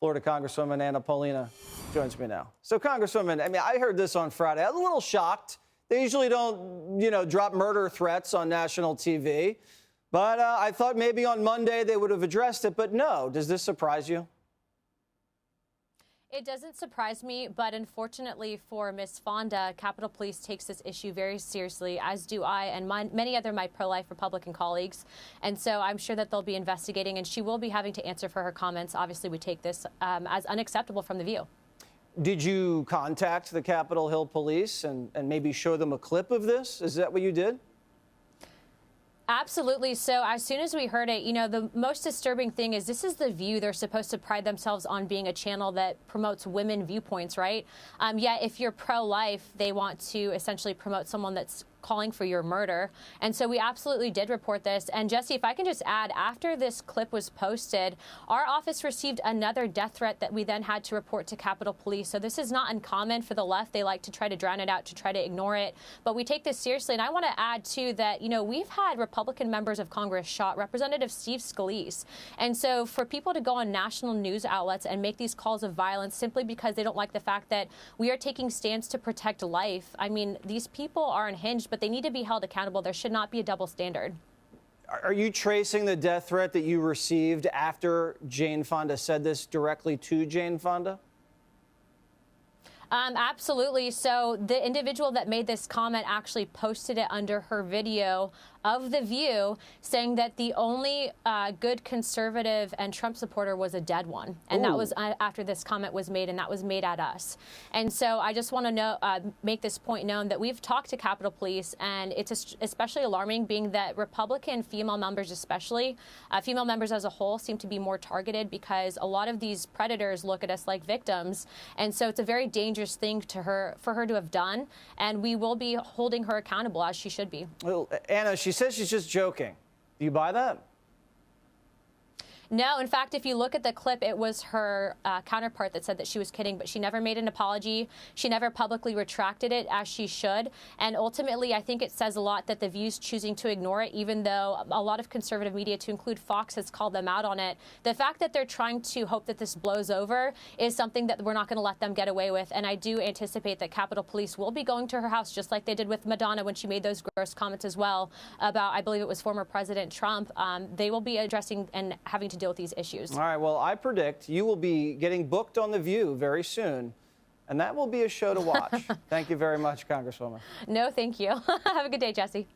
Florida Congresswoman Anna Paulina joins me now. So, Congresswoman, I mean, I heard this on Friday. I was a little shocked. They usually don't, drop murder threats on national TV. But I thought maybe on Monday they would have addressed it. But no. Does this surprise you? It doesn't surprise me, but unfortunately for Ms. Fonda, Capitol Police takes this issue very seriously, as do I and many other my pro-life Republican colleagues. And so I'm sure that they'll be investigating, and she will be having to answer for her comments. Obviously, we take this as unacceptable from The View. Did you contact the Capitol Hill Police and maybe show them a clip of this? Is that what you did? Absolutely. So as soon as we heard it, the most disturbing thing is this is The View. They're supposed to pride themselves on being a channel that promotes women viewpoints, right? Yet if you're pro-life, they want to essentially promote someone that's calling for your murder. And so we absolutely did report this. And Jesse, if I can just add, after this clip was posted, our office received another death threat that we then had to report to Capitol Police. So this is not uncommon for the left. They like to try to drown it out, to try to ignore it. But we take this seriously. And I want to add, too, that, we've had Republican members of Congress shot, Representative Steve Scalise. And so for people to go on national news outlets and make these calls of violence simply because they don't like the fact that we are taking stands to protect life, I mean, these people are unhinged, but they need to be held accountable. There should not be a double standard. Are you tracing the death threat that you received after Jane Fonda said this directly to Jane Fonda? Absolutely. So the individual that made this comment actually posted it under her video of The View, saying that the only good conservative and Trump supporter was a dead one. And that was after this comment was made, and that was made at us. And so I just want to make this point known that we've talked to Capitol Police, and it's especially alarming, being that Republican female members, especially female members as a whole, seem to be more targeted because a lot of these predators look at us like victims. And so it's a very dangerous thing for her to have done, and we will be holding her accountable, as she should be. Well, Anna, she says she's just joking. Do you buy that? No, in fact, if you look at the clip, it was her counterpart that said that she was kidding, but she never made an apology. She never publicly retracted it, as she should. And ultimately, I think it says a lot that The View's choosing to ignore it, even though a lot of conservative media, to include Fox, has called them out on it. The fact that they're trying to hope that this blows over is something that we're not going to let them get away with. And I do anticipate that Capitol Police will be going to her house, just like they did with Madonna when she made those gross comments as well about, I believe it was former President Trump. They will be addressing and having to deal with these issues. All right, well, I predict you will be getting booked on The View very soon, and that will be a show to watch. Thank you very much, Congresswoman. No, thank you. Have a good day, Jesse.